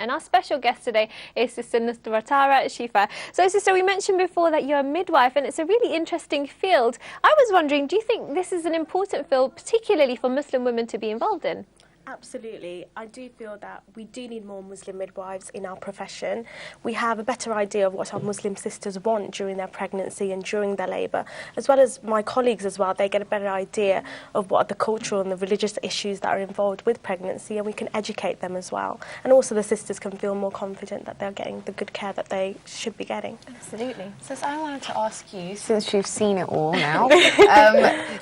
And our special guest today is Sister Nusratara Shifa. So, Sister, we mentioned before that you're a midwife, and it's a really interesting field. I was wondering, do you think this is an important field, particularly for Muslim women to be involved in? Absolutely. I do feel that we do need more Muslim midwives in our profession. We have a better idea of what our Muslim sisters want during their pregnancy and during their labour, as well as my colleagues as well. They get a better idea of what are the cultural and the religious issues that are involved with pregnancy, and we can educate them as well. And also the sisters can feel more confident that they're getting the good care that they should be getting. Absolutely. Sis, I wanted to ask you, since you've seen it all now,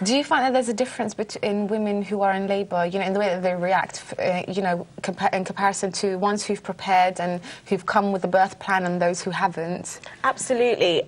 do you find that there's a difference between women who are in labour, you know, in the way that they react, you know, in comparison to ones who've prepared and who've come with a birth plan and those who haven't? Absolutely.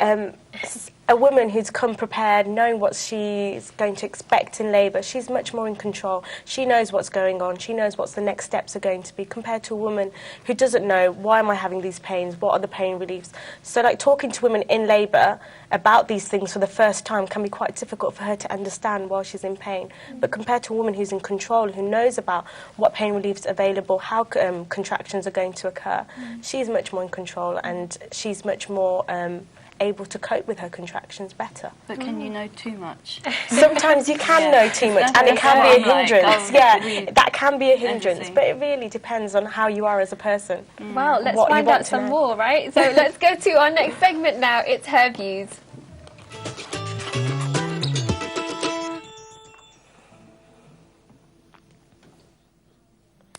A woman who's come prepared, knowing what she's going to expect in labour, she's much more in control. She knows what's going on. She knows what the next steps are going to be, compared to a woman who doesn't know, why am I having these pains? What are the pain reliefs? So, like, talking to women in labour about these things for the first time can be quite difficult for her to understand while she's in pain. But compared to a woman who's in control, who knows about what pain reliefs are available, how contractions are going to occur, she's much more in control, and she's much more able to cope with her contractions better. But can you know too much? Sometimes you can know too much, and it can be a hindrance. That can be a hindrance, but it really depends on how you are as a person. Well, let's find out some more, right? So let's go to our next segment now. It's Her Views.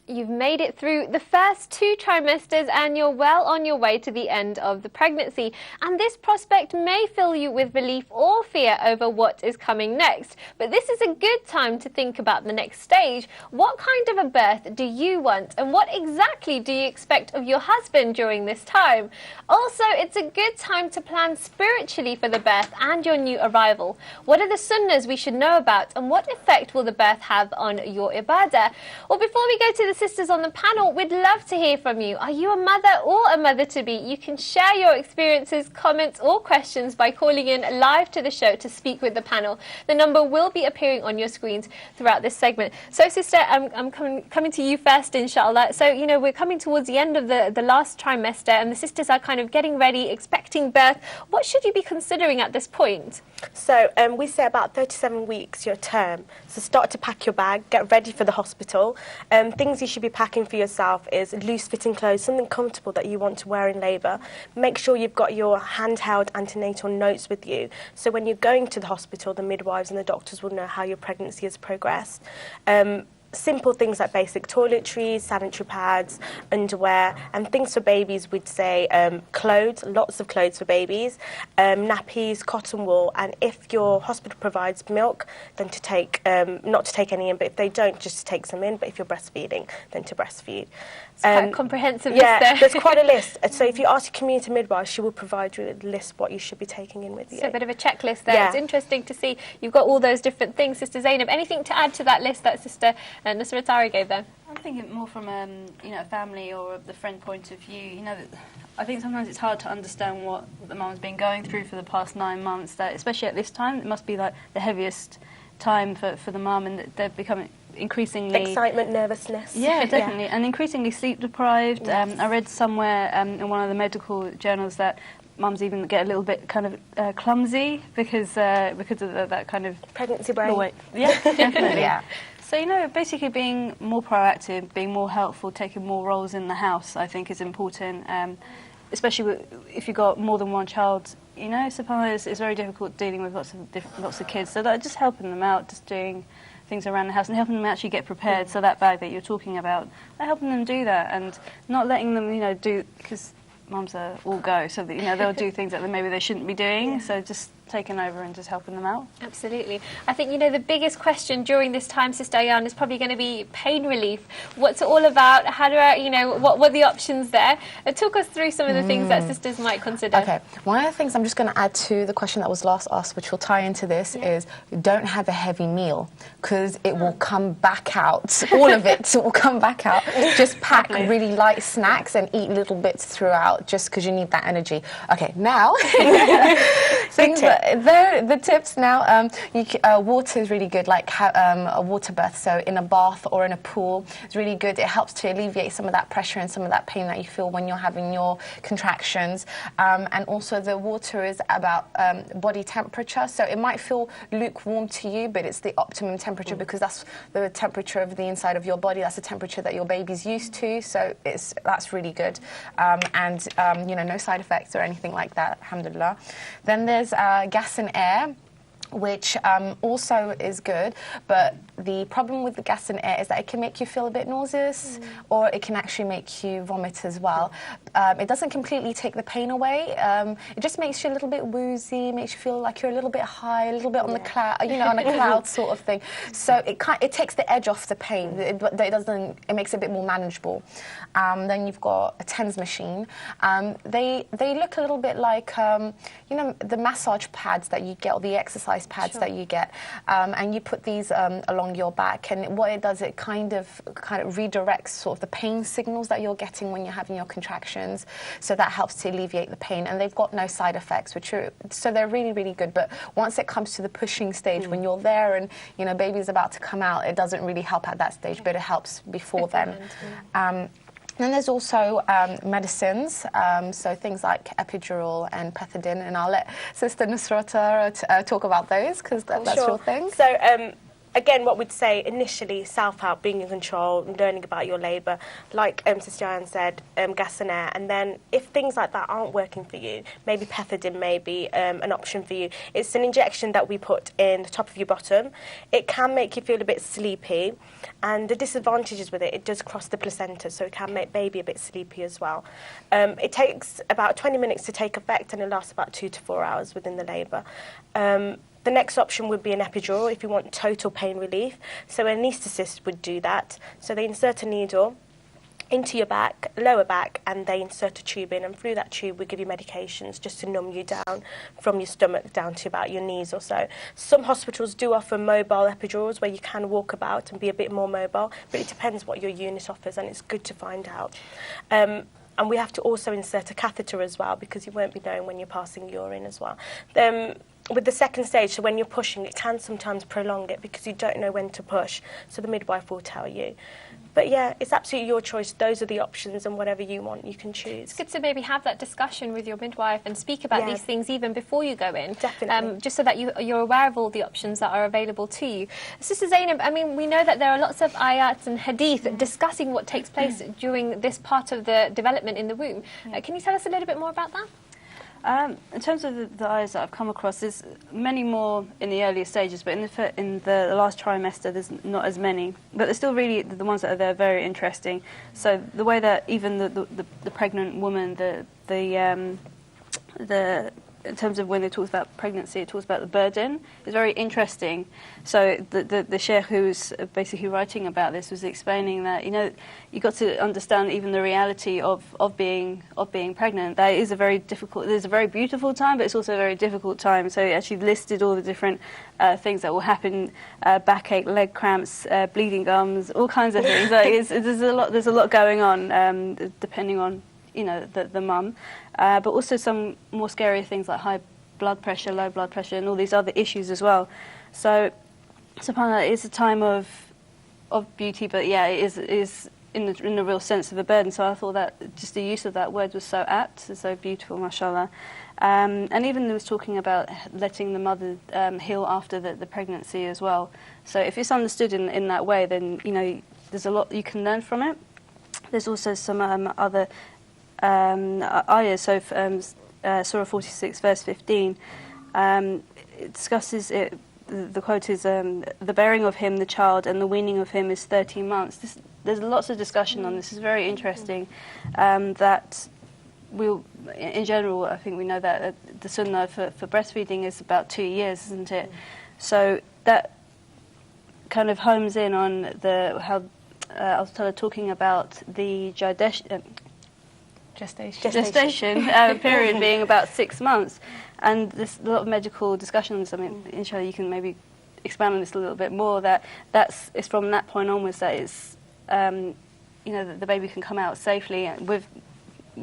You've made it through the first 2 trimesters and you're well on your way to the end of the pregnancy. And this prospect may fill you with relief or fear over what is coming next. But this is a good time to think about the next stage. What kind of a birth do you want? And what exactly do you expect of your husband during this time? Also, it's a good time to plan spiritually for the birth and your new arrival. What are the sunnahs we should know about? And what effect will the birth have on your ibadah? Well, before we go to the sisters on the panel, we'd love to hear from you. Are you a mother or a mother-to-be? You can share your experiences, comments or questions by calling in live to the show to speak with the panel. The number will be appearing on your screens throughout this segment. So, sister, I'm coming to you first, inshallah. So, you know, we're coming towards the end of the last trimester, and the sisters are kind of getting ready, expecting birth. What should you be considering at this point? So we say about 37 weeks, your term. So start to pack your bag, get ready for the hospital. Things you should be packing for yourself is loose-fitting clothes, something comfortable that you want to wear in labour. Make sure you've got your handheld antenatal notes with you. So when you're going to the hospital, the midwives and the doctors will know how your pregnancy has progressed. Simple things like basic toiletries, sanitary pads, underwear, and things for babies, we'd say clothes, lots of clothes for babies, nappies, cotton wool, and if your hospital provides milk, then to take, not to take any in, but if they don't, just to take some in, but if you're breastfeeding, then to breastfeed. It's quite a comprehensive list there. Yeah, there's quite a list. So if you ask your community midwife, she will provide you with a list what you should be taking in with you. So a bit of a checklist there. It's interesting to see you've got all those different things. Sister Zainab, anything to add to that list that Sister Nusratara gave there? I'm thinking more from you know, a family or the friend point of view. You know, I think sometimes it's hard to understand what the mum's been going through for the past 9 months. That especially at this time, it must be like the heaviest time for the mum, and they're becoming increasingly excitement, nervousness. Yeah, definitely, and increasingly sleep deprived. Yes. I read somewhere in one of the medical journals that mums even get a little bit kind of clumsy because of that kind of pregnancy brain. Yeah, definitely. Yeah. So, you know, basically being more proactive, being more helpful, taking more roles in the house, I think is important, especially if you've got more than one child. You know, sometimes it's very difficult dealing with lots of kids, so that just helping them out, just doing things around the house and helping them actually get prepared. So that bag that you're talking about, helping them do that and not letting them, you know, do, because mums are all go, so that, you know, they'll do things that maybe they shouldn't be doing. So just taking over and just helping them out. Absolutely. I think, you know, the biggest question during this time, Sister Ayaan, is probably going to be pain relief. What's it all about? How do I, you know, what were the options there? Talk us through some of the things that sisters might consider. Okay. One of the things I'm just going to add to the question that was last asked, which will tie into this, is don't have a heavy meal, because it will come back out. All of it will come back out. Just pack really light snacks and eat little bits throughout, just because you need that energy. Okay, now, things that The tips now. Water is really good, like a water bath. So in a bath or in a pool, it's really good. It helps to alleviate some of that pressure and some of that pain that you feel when you're having your contractions. And also the water is about body temperature. So it might feel lukewarm to you, but it's the optimum temperature because that's the temperature of the inside of your body. That's the temperature that your baby's used to. So that's really good. And no side effects or anything like that, alhamdulillah. Then there's gas and air, which also is good, but the problem with the gas and air is that it can make you feel a bit nauseous or it can actually make you vomit as well. It doesn't completely take the pain away. It just makes you a little bit woozy, makes you feel like you're a little bit high, a little bit on the cloud, on a cloud sort of thing. So it takes the edge off the pain. It makes it a bit more manageable. Then you've got a TENS machine. They look a little bit like the massage pads that you get or the exercise pads that you get, and you put these along your back, and what it does, it kind of redirects sort of the pain signals that you're getting when you're having your contractions, so that helps to alleviate the pain. And they've got no side effects, so they're really, really good. But once it comes to the pushing stage, when you're there and baby's about to come out, it doesn't really help at that stage, but it helps before then. Then there's also medicines, so things like epidural and pethidine, and I'll let Sister Nusrata talk about those because that's your thing. So again, what we'd say initially, self-help, being in control, learning about your labour, like Sister Diane said, gas and air, and then if things like that aren't working for you, maybe pethidine may be an option for you. It's an injection that we put in the top of your bottom. It can make you feel a bit sleepy, and the disadvantages with it, it does cross the placenta, so it can make baby a bit sleepy as well. It takes about 20 minutes to take effect, and it lasts about 2 to 4 hours within the labour. The next option would be an epidural if you want total pain relief. So an anaesthetist would do that. So they insert a needle into your back, lower back, and they insert a tube in, and through that tube we give you medications just to numb you down from your stomach down to about your knees or so. Some hospitals do offer mobile epidurals where you can walk about and be a bit more mobile, but it depends what your unit offers, and it's good to find out. And we have to also insert a catheter as well, because you won't be knowing when you're passing urine as well. With the second stage, so when you're pushing, it can sometimes prolong it because you don't know when to push, so the midwife will tell you. But yeah, it's absolutely your choice. Those are the options, and whatever you want, you can choose. It's good to maybe have that discussion with your midwife and speak about these things even before you go in. Definitely. Just so that you're aware of all the options that are available to you. Sister Zainab, I mean, we know that there are lots of ayats and hadith discussing what takes place during this part of the development in the womb. Can you tell us a little bit more about that? In terms of the ayahs that I've come across, there's many more in the earlier stages, but in the last trimester there's not as many. But they're still really the ones that are there very interesting. So the way that even the pregnant woman, in terms of when it talks about pregnancy, it talks about the burden. It's very interesting. So the sheikh who's basically writing about this was explaining that you got to understand even the reality of being pregnant. That is a very difficult. There's a very beautiful time, but it's also a very difficult time. So he actually listed all the different things that will happen: backache, leg cramps, bleeding gums, all kinds of things. Like there's a lot going on depending on the mum, but also some more scary things like high blood pressure, low blood pressure, and all these other issues as well. So subhanAllah, it's a time of beauty, but yeah, it is in the real sense of a burden. So I thought that just the use of that word was so apt, so beautiful, mashallah. And even there was talking about letting the mother heal after the pregnancy as well. So if it's understood in that way, then there's a lot you can learn from it. There's also some other ayahs. So Surah 46 verse 15 it discusses it. The quote is the bearing of him, the child, and the weaning of him is 13 months. There's lots of discussion on this. It's very interesting. That in general, I think we know that the sunnah for breastfeeding is about 2 years, isn't it? So that kind of homes in on how I was talking about the gestation period being about 6 months, and there's a lot of medical discussions. I mean, inshallah, you can maybe expand on this a little bit more. It's from that point onwards that it's the baby can come out safely with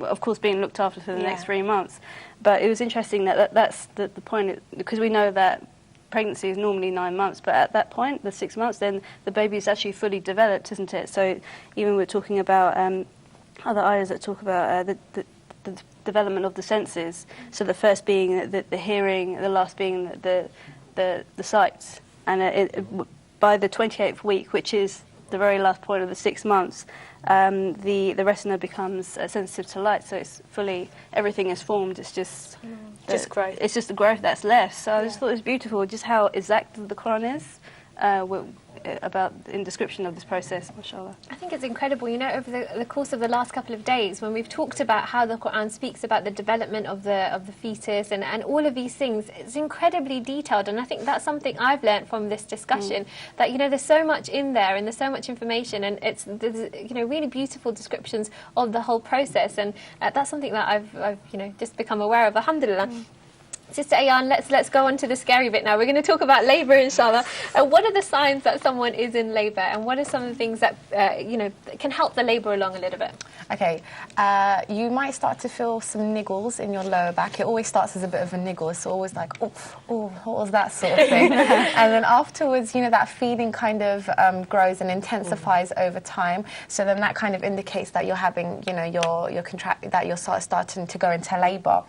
of course, being looked after for the next 3 months. But it was interesting that's the point, because we know that pregnancy is normally 9 months, but at that point, the 6 months, then the baby is actually fully developed, isn't it? So even we're talking about other ayahs that talk about the development of the senses. So the first being the hearing, the last being the sight. And by the 28th week, which is the very last point of the 6 months, the retina becomes sensitive to light. So it's fully, everything is formed. It's just growth. It's just the growth that's left. So I just thought it was beautiful, just how exact the Quran is. About in description of this process, mashallah. I think it's incredible, you know, over the course of the last couple of days, when we've talked about how the Quran speaks about the development of the fetus and all of these things, it's incredibly detailed, and I think that's something I've learned from this discussion, that, you know, there's so much in there and there's so much information, and there's, you know, really beautiful descriptions of the whole process, and that's something that I've you know, just become aware of, alhamdulillah. Sister Ayan, let's go on to the scary bit now. We're going to talk about labour, inshallah. What are the signs that someone is in labour, and what are some of the things that you know, can help the labour along a little bit? Okay, you might start to feel some niggles in your lower back. It always starts as a bit of a niggle. It's always like, oh, what was that sort of thing? And then afterwards, you know, that feeling kind of grows and intensifies over time. So then that kind of indicates that you're having, you know, that you're starting to go into labour.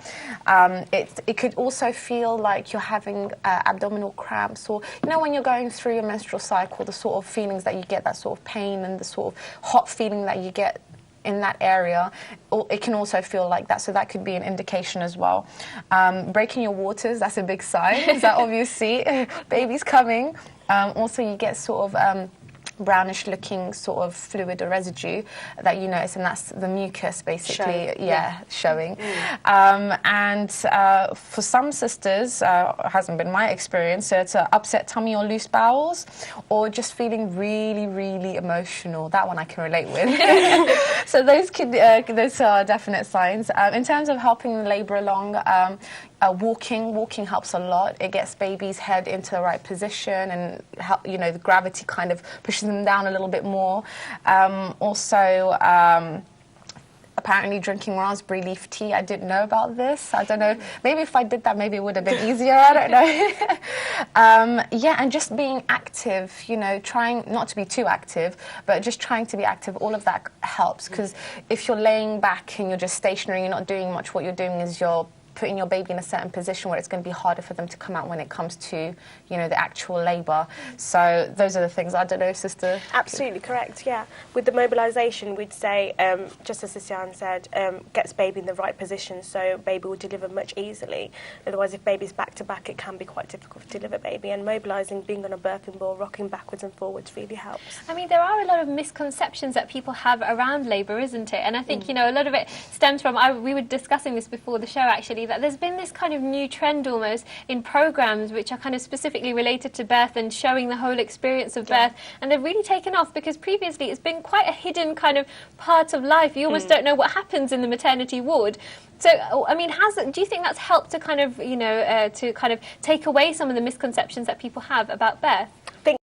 It could also feel like you're having abdominal cramps, or, you know, when you're going through your menstrual cycle, the sort of feelings that you get, that sort of pain and the sort of hot feeling that you get in that area, it can also feel like that. So that could be an indication as well. Breaking your waters, that's a big sign. That obviously baby's coming. Also, you get sort of brownish looking sort of fluid or residue that you notice, and that's the mucus basically showing. And for some sisters, hasn't been my experience, so it's upset tummy or loose bowels, or just feeling really, really emotional. That one I can relate with. So those are definite signs. In terms of helping the labour along, walking helps a lot. It gets baby's head into the right position, and you know, the gravity kind of pushes them down a little bit more. Also, apparently drinking raspberry leaf tea. I didn't know about this. I don't know. Maybe if I did that, maybe it would have been easier. I don't know. Yeah, and just being active, you know, trying not to be too active, but just trying to be active. All of that helps, because if you're laying back and you're just stationary, you're not doing much, what you're doing is you're putting your baby in a certain position where it's going to be harder for them to come out when it comes to, you know, the actual labour. So those are the things. I don't know, Sister. Absolutely correct, yeah. With the mobilisation, we'd say, just as Sister Anne said, gets baby in the right position, so baby will deliver much easily. Otherwise, if baby's back to back, it can be quite difficult to deliver baby, and mobilising, being on a birthing ball, rocking backwards and forwards really helps. I mean, there are a lot of misconceptions that people have around labour, isn't it? And I think, you know, a lot of it stems from, we were discussing this before the show, actually, that there's been this kind of new trend almost in programmes which are kind of specifically related to birth and showing the whole experience of birth, and they've really taken off, because previously it's been quite a hidden kind of part of life. You almost don't know what happens in the maternity ward. So, I mean, do you think that's helped to kind of, you know, to kind of take away some of the misconceptions that people have about birth?